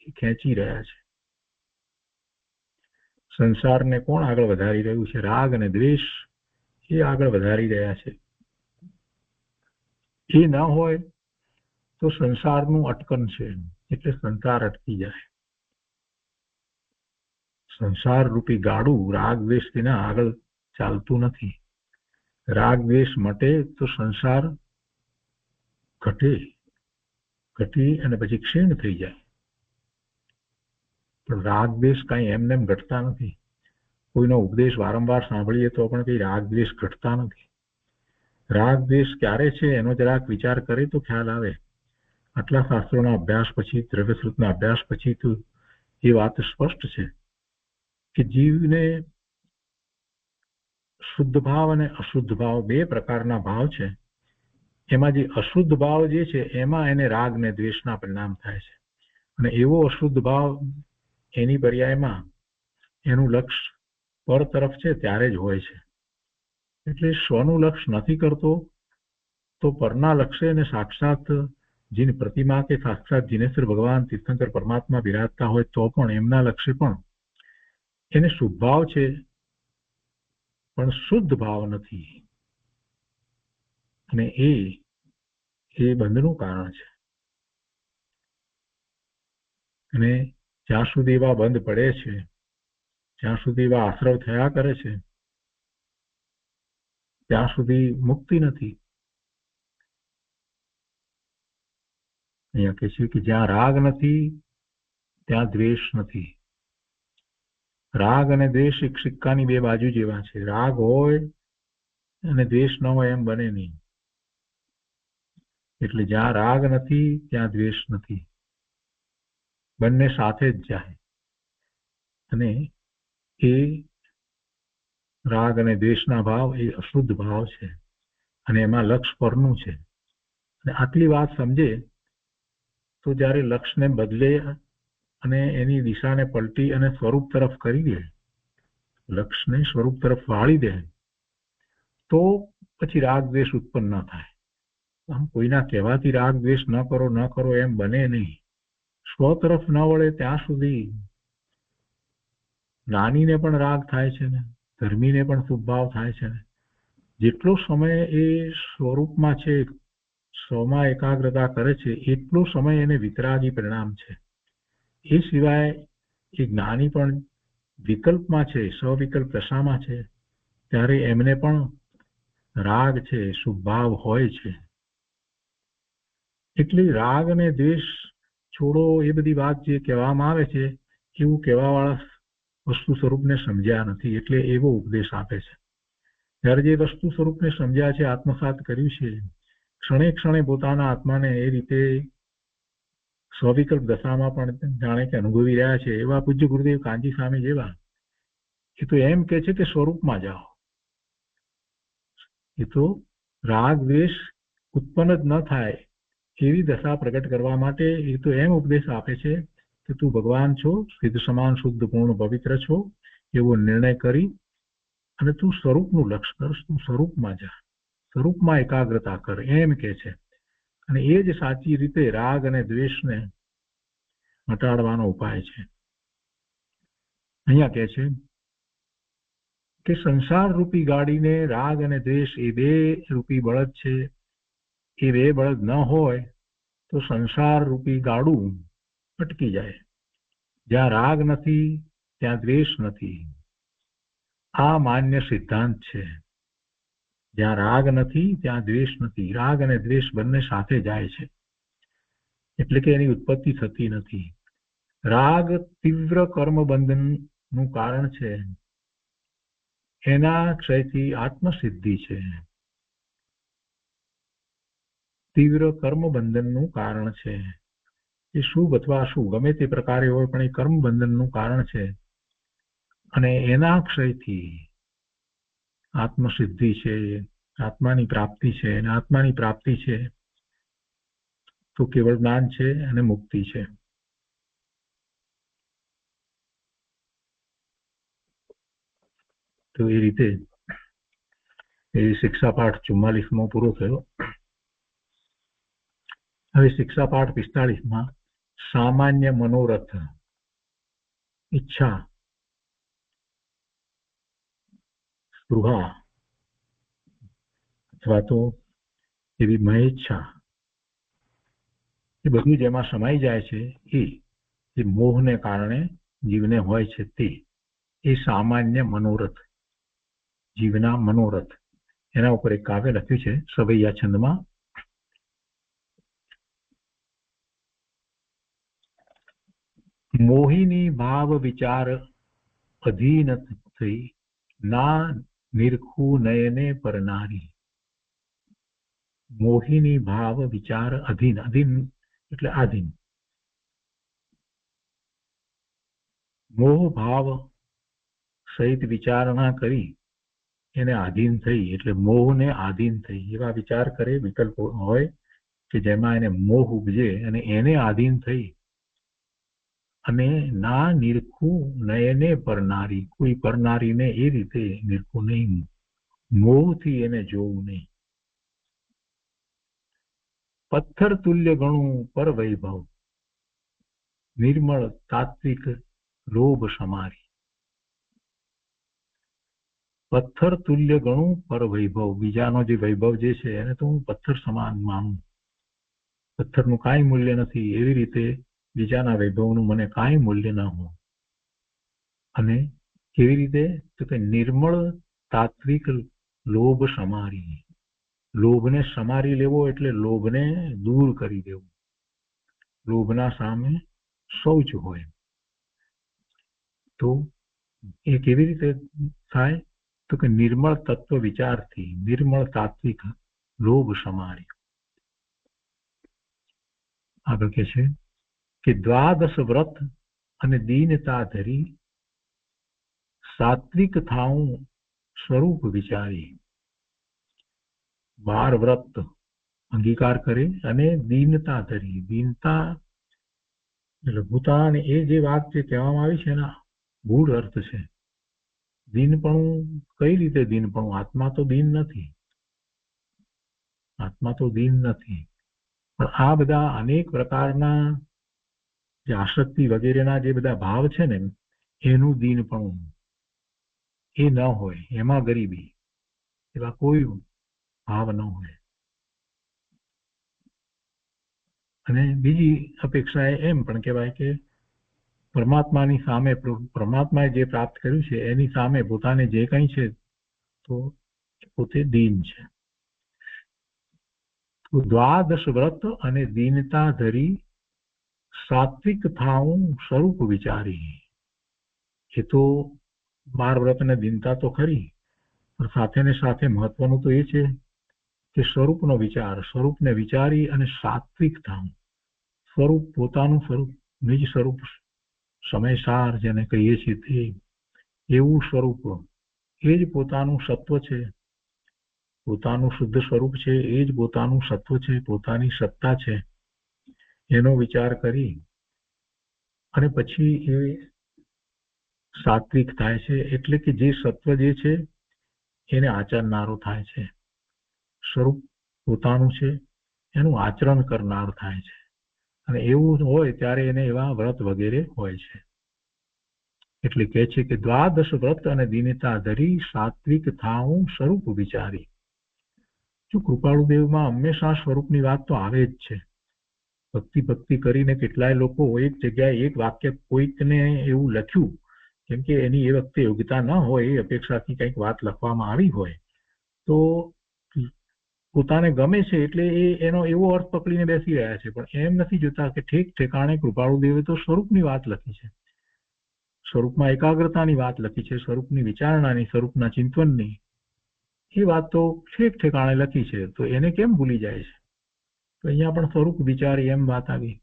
એ ખેંચી રહ્યા છે. સંસારને કોણ આગળ વધારી રહ્યું છે? રાગ અને દ્વેષ એ આગળ વધારી રહ્યા છે. એ ન હોય તો સંસારનું અટકન છે, એટલે સંસાર અટકી જાય. સંસાર રૂપી ગાડું રાગ દ્વેષ તેના આગળ ચાલતું નથી. રાગ દ્વેષ મટે તો સંસાર ઘટી અને પછી ક્ષીણ થઈ જાય. પણ રાગ દ્વેષ કઈ એમને ઘટતા નથી. કોઈનો ઉપદેશ વારંવાર સાંભળીએ તો પણ કઈ રાગ દ્વેષ ઘટતા નથી. રાગ દ્વેષ ક્યારે છે એનો જરાક વિચાર કરે તો ખ્યાલ આવે. આટલા શાસ્ત્રોના અભ્યાસ પછી, દ્રવ્યશ્રુતના અભ્યાસ પછી તો એ વાત સ્પષ્ટ છે કે જીવને શુદ્ધ ભાવ અને અશુદ્ધ ભાવ બે પ્રકારના ભાવ છે. એમાં જે અશુદ્ધ ભાવ જે છે એમાં એને રાગ ને દ્વેષના પરિણામ થાય છે, અને એવો અશુદ્ધ ભાવ એની પર્યાયમાં એનું લક્ષ્ય પર તરફ છે ત્યારે જ હોય છે. એટલે સ્વનું લક્ષ્ય નથી કરતો તો પરના લક્ષ્ય એને સાક્ષાત જેની પ્રતિમા કે સાક્ષાત જીનેશ્વર ભગવાન તીર્થંકર પરમાત્મા બિરાજતા હોય તો પણ એમના લક્ષ્ય પણ એને શુભ ભાવ છે પણ શુદ્ધ ભાવ નથી, અને એ બંધનું કારણ છે. અને જ્યાં સુધી એવા બંધ પડે છે, જ્યાં સુધી એવા આશ્રવ થયા કરે છે, ત્યાં સુધી મુક્તિ નથી. અહીંયા કહે છે કે જ્યાં રાગ નથી ત્યાં દ્વેષ નથી. રાગ અને દ્વેષ એક સિક્કાની બે બાજુ જેવા છે. રાગ હોય અને દ્વેષ ન હોય એમ બને નહીં. એટલે જ્યાં રાગ નથી ત્યાં દ્વેષ નથી, બંને સાથે જ જાય. અને એ રાગ અને દ્વેષના ભાવ એ અશુદ્ધ ભાવ છે, અને એમાં લક્ષ્ય પરનું છે. અને આટલી વાત સમજે તો જ્યારે લક્ષ્યને બદલે અને એની દિશાને પલટી અને સ્વરૂપ તરફ કરી દે, લક્ષ્યને સ્વરૂપ તરફ વાળી દે, તો પછી રાગ દ્વેષ ઉત્પન્ન ન થાય. આમ કોઈના કહેવાથી રાગ દ્વેષ ન કરો એમ બને નહીં. સ્વ તરફ ન વળે ત્યાં સુધી જ્ઞાનીને પણ રાગ થાય છે ને ધર્મીને પણ શુભભાવ થાય છે ને. જેટલો સમય એ સ્વરૂપમાં છે, સ્વમાં એકાગ્રતા કરે છે, એટલો સમય એને વિતરાગી પરિણામ છે. એ સિવાય એ જ્ઞાની પણ વિકલ્પમાં છે, સ્વવિકલ્પ દશામાં છે, ત્યારે એમને પણ રાગ છે, શુભભાવ હોય છે. એટલે રાગ અને દ્વેષ છોડો એ બધી વાત જે કહેવામાં આવે છે એવું કહેવાવાળા વસ્તુ સ્વરૂપને સમજ્યા નથી, એટલે એવો ઉપદેશ આપે છે. જ્યારે જે વસ્તુ સ્વરૂપને સમજ્યા છે, આત્મસાત કર્યું છે, ક્ષણે ક્ષણે પોતાના આત્માને એ રીતે સ્વવિકલ્પ દશામાં પણ જાણે કે અનુભવી રહ્યા છે, એવા પૂજ્ય ગુરુદેવ કાનજી સ્વામી જેવા એ તો એમ કે છે કે સ્વરૂપમાં જાઓ. એ તો રાગ દ્વેષ ઉત્પન્ન જ ન થાય એવી દશા પ્રગટ કરવા માટે એ તો એમ ઉપદેશ આપે છે કે તું ભગવાન છો, સિદ્ધ સમાન શુદ્ધ પૂર્ણ પવિત્ર છો, એવો નિર્ણય કરી અને તું સ્વરૂપનું લક્ષ્ય કર, તું સ્વરૂપમાં જા, સ્વરૂપમાં એકાગ્રતા કર, એમ કે છે. અને એ જ સાચી રીતે રાગ અને દ્વેષને મટાડવાનો ઉપાય છે. અહીંયા કહે છે કે સંસાર રૂપી ગાડીને રાગ અને દ્વેષ એ બે રૂપી બળદ છે. એ બે બળદ ન હોય તો સંસાર રૂપી ગાડું અટકી જાય. જ્યાં રાગ નથી ત્યાં દ્વેષ નથી. આ માન્ય સિદ્ધાંત છે. જ્યાં રાગ નથી ત્યાં દ્વેષ નથી. રાગ અને દ્વેષ બંને સાથે જાય છે, એટલે કે એની ઉત્પત્તિ થતી નથી. રાગ તીવ્ર કર્મ બંધનનું કારણ છે. એના ક્ષયથી આત્મસિદ્ધિ છે. તીવ્ર કર્મ બંધનનું કારણ છે. એ શુભ અથવા અશુભ ગમે તે પ્રકારે હોય, પણ એ કર્મ બંધનનું કારણ છે. અને એના ક્ષયથી આત્મસિદ્ધિ છે, આત્માની પ્રાપ્તિ છે. અને આત્માની પ્રાપ્તિ છે તો કેવળ જ્ઞાન છે અને મુક્તિ છે. તો એ રીતે એ શિક્ષાપાઠ 44મો પૂરો થયો. હવે શિક્ષાપાઠ 45માં સામાન્ય મનોરથ, ઈચ્છા, સ્પૃહા અથવા તો એવી મહેચ્છા, એ બધું જેમાં સમાઈ જાય છે એ મોહને કારણે જીવને હોય છે તે એ સામાન્ય મનોરથ, જીવના મનોરથ. એના ઉપર એક કાવ્ય લખ્યું છે સવૈયા છંદમાં. મોહિની ભાવ વિચાર અધીન થઈ ના નિરખું નયને પરનારી. મોહિની ભાવ વિચાર અધીન, અધીન એટલે આધીન. મોહ ભાવ સહિત વિચારણા કરી એને આધીન થઈ, એટલે મોહને આધીન થઈ. એવા વિચાર કરે, વિકલ્પ હોય કે જેમાં એને મોહ ઉપજે અને એને આધીન થઈ અને ના નિરખું નયને પરનારી, કોઈ પરનારીને એ રીતે નિરખું નહીં, મોહથી એને જોવું નહીં. પથ્થર તુલ્ય ગણું પર વૈભવ, નિર્મળ તાત્વિક લોભ સમારી. પથ્થર તુલ્ય ગણું પર વૈભવ, બીજાનો જે વૈભવ જે છે એને તો હું પથ્થર સમાન માનું. પથ્થરનું કાંઈ મૂલ્ય નથી, એવી રીતે બીજાના વૈભવનું મને કાંઈ મૂલ્ય ન હોય. અને કેવી રીતે? તો કે નિર્મળ તાત્વિક લોભ સમારી. લોભને સમારી લેવો એટલે લોભને દૂર કરી દેવું. લોભના સામે શૌચ હોય. તો એ કેવી રીતે થાય? તો કે નિર્મળ તત્વ વિચારથી, નિર્મળ તાત્વિક લોભ સમારી. આગળ કે છે કે દ્વાદશ વ્રત અને દીનતા ધરી સાત્વિક થાઉં સ્વરૂપ વિચારી. 12 વ્રત અંગીકાર કરે અને દીનતા ધરી. દીનતા લઘુતા, અને એ જે વાત જે કહેવામાં આવી છે એના ગૂઢ અર્થ છે. દીનપણું કઈ રીતે દીનપણું? આત્મા તો દીન નથી, આત્મા તો દીન નથી. પણ આ બધા અનેક પ્રકારના જે આસક્તિ વગેરેના જે બધા ભાવ છે ને એનું દીનપણું એ ન હોય, એમાં ગરીબી, એવા કોઈ ભાવ ન હોય. અને બીજી અપેક્ષાએ એમ પણ કહેવાય કે પરમાત્માની સામે, પરમાત્માએ જે પ્રાપ્ત કર્યું છે એની સામે પોતાને જે કંઈ છે તો પોતે દીન છે. તો દ્વાદશ વ્રત અને દીનતા ધરી સાત્વિક થાઉં સ્વરૂપ વિચારી. એ તો 12 વ્રત અને દીનતા તો ખરી, પણ સાથે ને સાથે મહત્વનું તો એ છે કે સ્વરૂપનો વિચાર, સ્વરૂપને વિચારી અને સાત્વિક થાઉં. સ્વરૂપ, પોતાનું સ્વરૂપ, નિજ સ્વરૂપ, સમયસાર જેને કહીએ છીએ તે એવું સ્વરૂપ, એ જ પોતાનું સત્વ છે, પોતાનું શુદ્ધ સ્વરૂપ છે, એ જ પોતાનું સત્વ છે, પોતાની સત્તા છે. એનો વિચાર કરી અને પછી એ સાત્વિક થાય છે. એટલે કે જે સત્વ જે છે એને આચરનારો થાય છે. સ્વરૂપ પોતાનું છે, એનું આચરણ કરનાર થાય છે. અને એવું હોય ત્યારે એને એવા વ્રત વગેરે હોય છે. એટલે કહે છે કે દ્વાદશ વ્રત અને દીનતા ધરી સાત્વિક થાઉં સ્વરૂપ વિચારી. જો કૃપાળુદેવમાં હંમેશા સ્વરૂપની વાત તો આવે જ છે, ભક્તિ ભક્તિ કરીને કેટલાય લોકો એક જગ્યાએ એક વાક્ય કોઈકને એવું લખ્યું, કેમ કે એની એ વખતે યોગ્યતા ન હોય એ અપેક્ષાથી કંઈક વાત લખવામાં આવી હોય, તો પોતાને ગમે છે એટલે એનો એવો અર્થ પકડીને બેસી રહ્યા છે, પણ એમ નથી જોતા કે ઠેક ઠેકાણે કૃપાળુદેવે તો સ્વરૂપની વાત લખી છે, સ્વરૂપમાં એકાગ્રતાની વાત લખી છે, સ્વરૂપની વિચારણાની, સ્વરૂપના ચિંતનની, એ વાત તો ઠેક ઠેકાણે લખી છે, તો એને કેમ ભૂલી જાય છે? તો અહીંયા પણ સ્વરૂપ વિચારી એમ વાત આવી.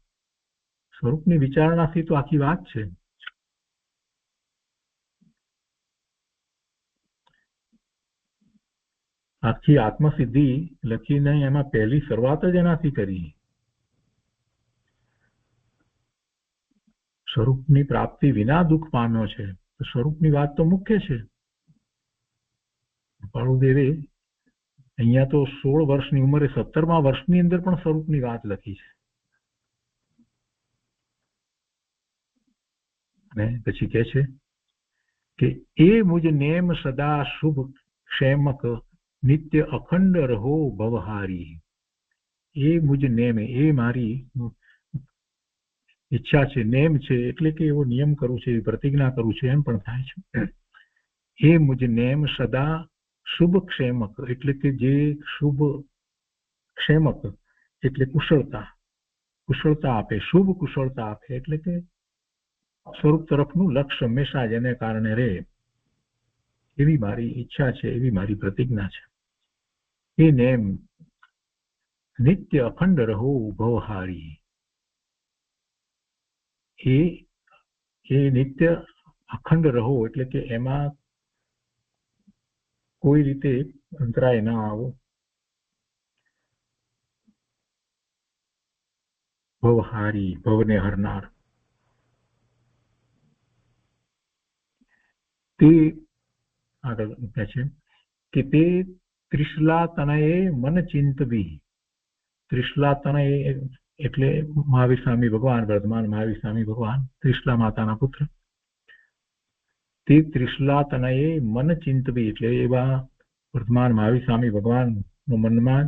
સ્વરૂપની વિચારણાથી તો આખી વાત છે. આખી આત્મસિદ્ધિ લખીને એમાં પહેલી શરૂઆત જ એનાથી કરી. સ્વરૂપની પ્રાપ્તિ વિના દુઃખ પામ્યો છે, તો સ્વરૂપની વાત તો મુખ્ય છે. કૃપાળુદેવે અહીંયા તો 16 વર્ષની ઉંમરે 17મા વર્ષની અંદર પણ સ્વરૂપની વાત લખી છે. અને પછી કહે છે કે એ મુજ નેમ સદા શુભ ક્ષેમક નિત્ય અખંડ રહો ભવહારી. એ મુજ નેમ, એ મારી ઈચ્છા છે, નેમ છે એટલે કે એવો નિયમ કરું છે, એવી પ્રતિજ્ઞા કરું છે, એમ પણ થાય છે. એ મુજ નેમ સદા શુભ ક્ષેમક એટલે કે જે શુભ ક્ષેમક એટલે કુશળતા, કુશળતા આપે, શુભ કુશળતા આપે એટલે કે સ્વરૂપ તરફનું લક્ષ્ય હંમેશા જેને કારણે રહે, એવી મારી ઈચ્છા છે, એવી મારી પ્રતિજ્ઞા છે. એ નેમ નિત્ય અખંડ રહો ભવહારી. એ નિત્ય અખંડ રહો એટલે કે એમાં કોઈ રીતે અંતરાય ના આવો. ભવહારી, ભવને હરનાર. તે આગળ કહે છે કે તે ત્રિશલા તનયે મન ચિંતવી. ત્રિશલા તનય એટલે મહાવીર સ્વામી ભગવાન, વર્ધમાન મહાવીર સ્વામી ભગવાન, ત્રિશલા માતાના પુત્ર. તે ત્રિશલા તનયે મન ચિંતવી એટલે એવા વર્ધમાન મહાવીર સ્વામી ભગવાનનું મનમાં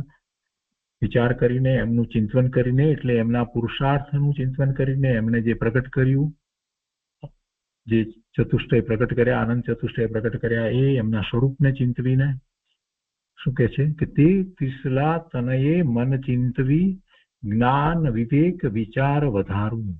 વિચાર કરીને, એમનું ચિંતન કરીને, એટલે એમના પુરુષાર્થનું ચિંતન કરીને, એમને જે પ્રગટ કર્યું, જે ચતુષ્ટય પ્રગટ કર્યા, આનંદ ચતુષ્ટય પ્રગટ કર્યા, એ એમના સ્વરૂપને ચિંતવીને શું કહે છે કે તે ત્રિશલા તનયે મન ચિંતવી જ્ઞાન વિવેક વિચાર વધારવું.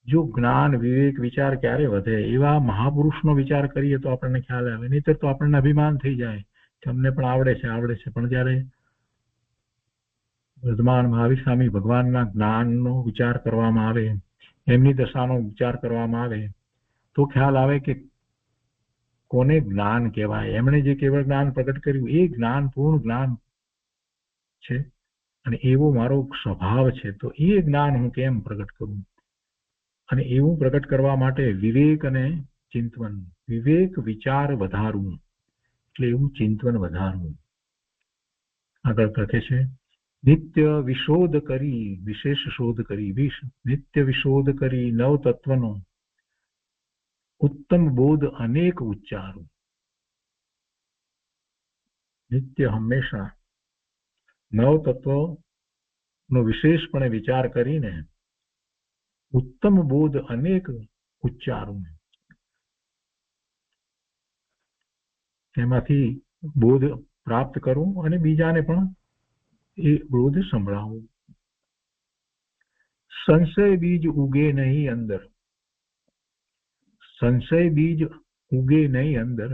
જો જ્ઞાન વિવેક વિચાર ક્યારે વધે? એવા મહાપુરુષનો વિચાર કરીએ તો આપણને ખ્યાલ આવે, નહીતર તો આપણને અભિમાન થઈ જાય કે અમને પણ આવડે છે. પણ જયારે વર્ધમાન મહાવીર સ્વામી ભગવાનના જ્ઞાનનો વિચાર કરવામાં આવે, એમની દશાનો વિચાર કરવામાં આવે, તો ખ્યાલ આવે કે કોને જ્ઞાન કહેવાય. એમણે જે કેવળ જ્ઞાન પ્રગટ કર્યું એ જ્ઞાન પૂર્ણ જ્ઞાન છે, અને એવો મારો સ્વભાવ છે, તો એ જ્ઞાન હું કેમ પ્રગટ કરું? અને એવું પ્રગટ કરવા માટે વિવેક અને ચિંતન, વિવેક વિચાર વધારવું એટલે એવું ચિંતન વધારવું. આગળ કહે છે નિત્ય વિશોધ કરી, વિશેષ શોધ કરી, નિત્ય વિશોધ કરી નવ તત્વનો ઉત્તમ બોધ અનેક ઉચ્ચારો. નિત્ય હંમેશા નવ તત્વનો વિશેષપણે વિચાર કરીને ઉત્તમ બોધ અનેક ઉચ્ચારો, એમાંથી બોધ પ્રાપ્ત કરવું અને બીજાને પણ એ બોધ સંભળાવવું. સંશય બીજ ઉગે નહીં અંદર, સંશય બીજ ઉગે નહીં અંદર,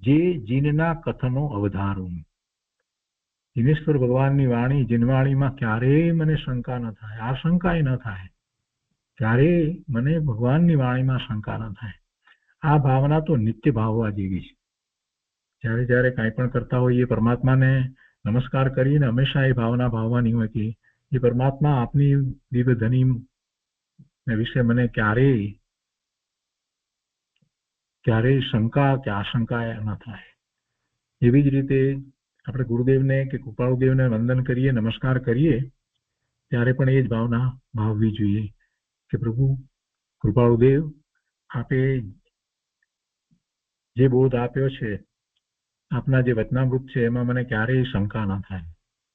જે જીનના કથનો અવધારું. જીનેશ્વર ભગવાનની વાણી, જીનવાણીમાં ક્યારેય મને શંકા ન થાય, આશંકાય ન થાય, ક્યારેય મને ભગવાનની વાણીમાં શંકા ન થાય. આ ભાવના તો નિત્ય ભાવવા જેવી છે. જ્યારે જ્યારે કાંઈ પણ કરતા હોઈએ પરમાત્માને નમસ્કાર કરીને હંમેશા એ ભાવના ભાવવાની હોય કે એ પરમાત્મા આપની દિવ્ય ધની વિશે મને ક્યારેય શંકા કે આશંકા ન થાય. એવી જ રીતે આપણે ગુરુદેવને કે કૃપાળુદેવને વંદન કરીએ, નમસ્કાર કરીએ, ત્યારે પણ એ જ ભાવના ભાવવી જોઈએ કે પ્રભુ કૃપાળુદેવ, આપે જે બોધ આપ્યો છે, આપના જે વચનામૃત છે, એમાં મને ક્યારેય શંકા ન થાય,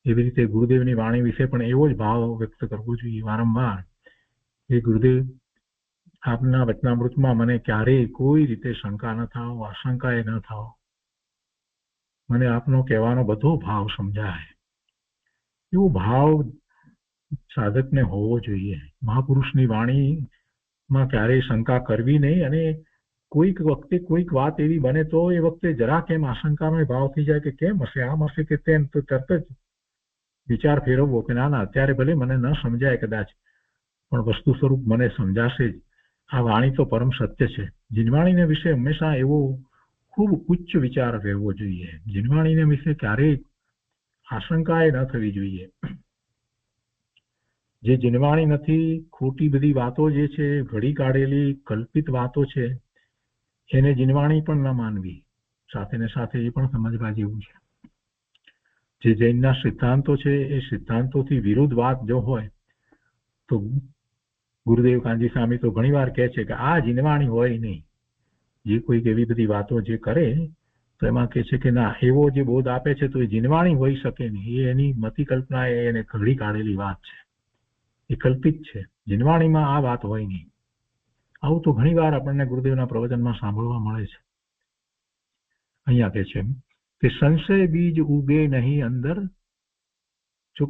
એવી રીતે ગુરુદેવની વાણી વિશે પણ એવો જ ભાવ વ્યક્ત કરવો જોઈએ વારંવાર કે ગુરુદેવ આપના વચનામૃતમાં મને ક્યારેય કોઈ રીતે શંકા ન થાવ, આશંકાએ ન થાવ, મને આપનો કહેવાનો બધો ભાવ સમજાય. એવો ભાવ સાધકને હોવો જોઈએ. મહાપુરુષની વાણીમાં ક્યારેય શંકા કરવી નહીં, અને કોઈક વખતે કોઈક વાત એવી બને તો એ વખતે જરા કેમ આશંકાનો ભાવ થઈ જાય કે કેમ હશે, આમ હશે કે તેમ, તો તરત જ વિચાર ફેરવવો કે ના ના, અત્યારે ભલે મને ન સમજાય કદાચ, પણ વસ્તુ સ્વરૂપ મને સમજાશે જ. આ વાણી તો પરમ સત્ય છે. જીનવાણીને વિશે હંમેશા એવો ખૂબ ઉચ્ચ વિચાર રહેવો જોઈએ. જીનવાણીને વિશે ક્યારેય આશંકાએ ન થવી જોઈએ. જે જીનવાણી નથી, ખોટી બધી વાતો જે છે, ઘડી કાઢેલી કલ્પિત વાતો છે, એને જીનવાણી પણ ન માનવી. સાથે ને સાથે એ પણ સમજવા જેવું છે. જે જૈનના સિદ્ધાંતો છે એ સિદ્ધાંતોથી વિરુદ્ધ વાત જો હોય તો ગુરુદેવ કાનજી સ્વામી તો ઘણી વાર કહે છે કે આ જીનવાણી હોય નહીં. જે કોઈક એવી બધી વાતો જે કરે તો એમાં કહે છે કે ના, એવો જે બોધ આપે છે તો એ જીનવાણી હોઈ શકે નહીં, એ એની મતિ કલ્પના, એને ઘડી કાઢેલી વાત છે, એ કલ્પિત છે. જીનવાણીમાં આ વાત હોય નહીં. આવું તો ઘણી વાર આપણને ગુરુદેવના પ્રવચનમાં સાંભળવા મળે છે. અહીંયા કહે છે કે સંશય બીજ ઉગે નહીં અંદર, જો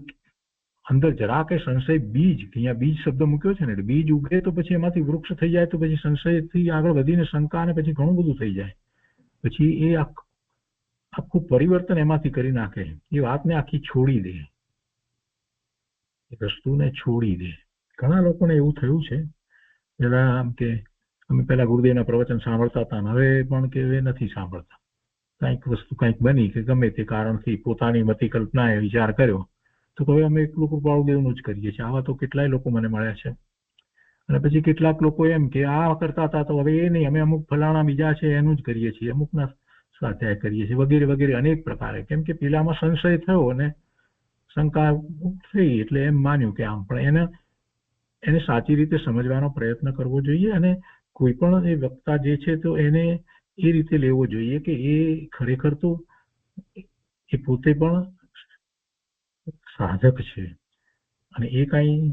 અંદર જરા કે સંશય બીજ, અહીંયા બીજ શબ્દ મૂક્યો છે ને, એટલે બીજ ઉગે તો પછી એમાંથી વૃક્ષ થઈ જાય, તો પછી સંશયથી આગળ વધીને શંકા અને પછી ઘણું બધું થઈ જાય. પછી એ આખું પરિવર્તન એમાંથી કરી નાખે, એ વાતને આખી છોડી દે, એ વસ્તુને છોડી દે. ઘણા લોકોને એવું થયું છે. પેલા આમ કે અમે પેલા ગુરુદેવના પ્રવચન સાંભળતા હતા, હવે પણ કે એ નથી સાંભળતા. કંઈક વસ્તુ કંઈક બની કે ગમે તે કારણથી પોતાની મતિ કલ્પનાએ વિચાર કર્યો તો હવે અમે એકલું કૃપાળુદેવનું જ કરીએ છીએ. આવા તો કેટલાય લોકો મને મળ્યા છે. અને પછી કેટલાક લોકો એમ કે આ કરતા હતા તો હવે એ નહીં, અમે અમુક ફલાણા બીજા છે એનું જ કરીએ છીએ, અમુકના સ્વાધ્યાય કરીએ છીએ, વગેરે વગેરે અનેક પ્રકારે. કેમ કે પેલામાં સંશય થયો અને શંકા થઈ એટલે એમ માન્યું કે આમ. પણ એને સાચી રીતે સમજવાનો પ્રયત્ન કરવો જોઈએ, અને કોઈ પણ એ વક્તા જે છે તો એને એ રીતે લેવો જોઈએ કે એ ખરેખર તો એ પોતે પણ સાધક છે, અને એ કાંઈ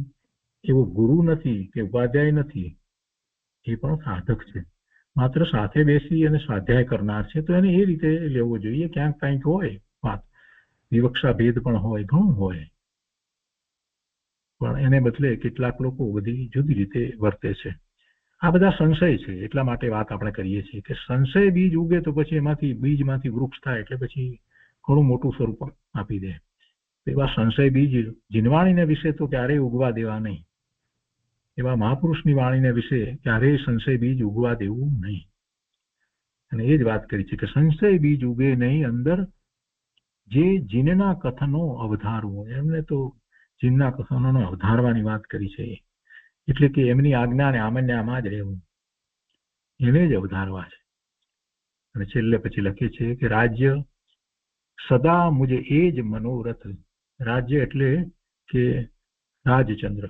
એવો ગુરુ નથી કે ઉપાધ્યાય નથી, એ પણ સાધક છે. માત્ર સાથે બેસી અને સ્વાધ્યાય કરનાર છે, તો એને એ રીતે લેવો જોઈએ. ક્યાંક કંઈક હોય વાત, વિવક્ષા ભેદ પણ હોય, ઘણું હોય, પણ એને બદલે કેટલાક લોકો બધી જુદી રીતે વર્તે છે. આ બધા સંશય છે. એટલા માટે વાત આપણે કરીએ છીએ કે સંશય બીજ ઉગે તો પછી એમાંથી બીજમાંથી વૃક્ષ થાય, એટલે પછી ઘણું મોટું સ્વરૂપ આપી દે. એવા સંશય બીજ જીનવાણીને વિશે તો ક્યારેય ઉગવા દેવા નહીં. એવા મહાપુરુષની વાણીને વિશે ક્યારેય સંશય બીજ ઉગવા દેવું નહીં. અને એ જ વાત કરી છે કે સંશય બીજ ઉગે નહીં અંદર, જે જીનના કથનો અવધારવો. એમને તો જીનના કથનોનો અવધારવાની વાત કરી છે, એટલે કે એમની આજ્ઞાને આમન્યામાં જ રહેવું, એને જ અવધારવા છે. અને છેલ્લે પછી લખે છે કે રાજ્ય સદા મુજે એ જ મનોરથ. રાજ્ય એટલે કે રાજચંદ્ર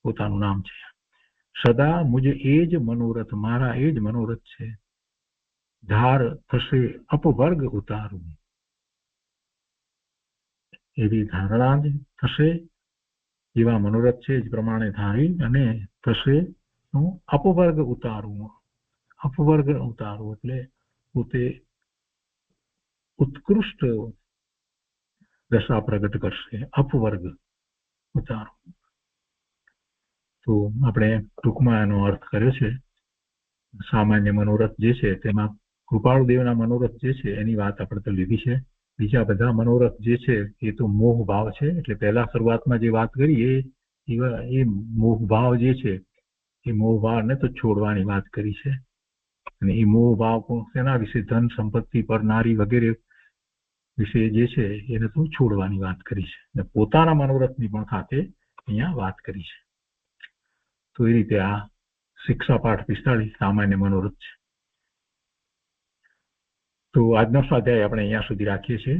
પોતાનું નામ છે. સદા મુજે એ જ મનોરથ, મારા એ જ મનોરથ છે. ધાર થશે અપવર્ગ ઉતારું, એવી ધારણા જ થશે, એવા મનોરથ છે જ પ્રમાણે ધારી અને થશે હું અપવર્ગ ઉતારું. અપવર્ગ ઉતારું એટલે પોતે ઉત્કૃષ્ટ દશા પ્રગટ કરશે. અપવર્ગ ઉતારું. તો આપણે ટૂંકમાં એનો અર્થ કર્યો છે. સામાન્ય મનોરથ જે છે તેમાં કૃપાળુદેવના મનોરથ જે છે એની વાત આપણે તો લીધી છે. બીજા બધા મનોરથ જે છે એ તો મોહ ભાવ છે. એટલે પહેલા શરૂઆતમાં જે વાત કરી એ મોહ ભાવ જે છે એ મોહ ભાવને તો છોડવાની વાત કરી છે. અને એ મોહ ભાવ તેના વિશે ધન સંપત્તિ પર નારી વગેરે વિશે જે છે એને તો છોડવાની વાત કરી છે. અને પોતાના મનોરથની પણ સાથે અહીંયા વાત કરી છે. તો એ રીતે આ શિક્ષા પાઠ 45 સામાન્ય મનોરથ છે. તો આજનો સ્વાધ્યાય આપણે અહીંયા સુધી રાખીએ છીએ.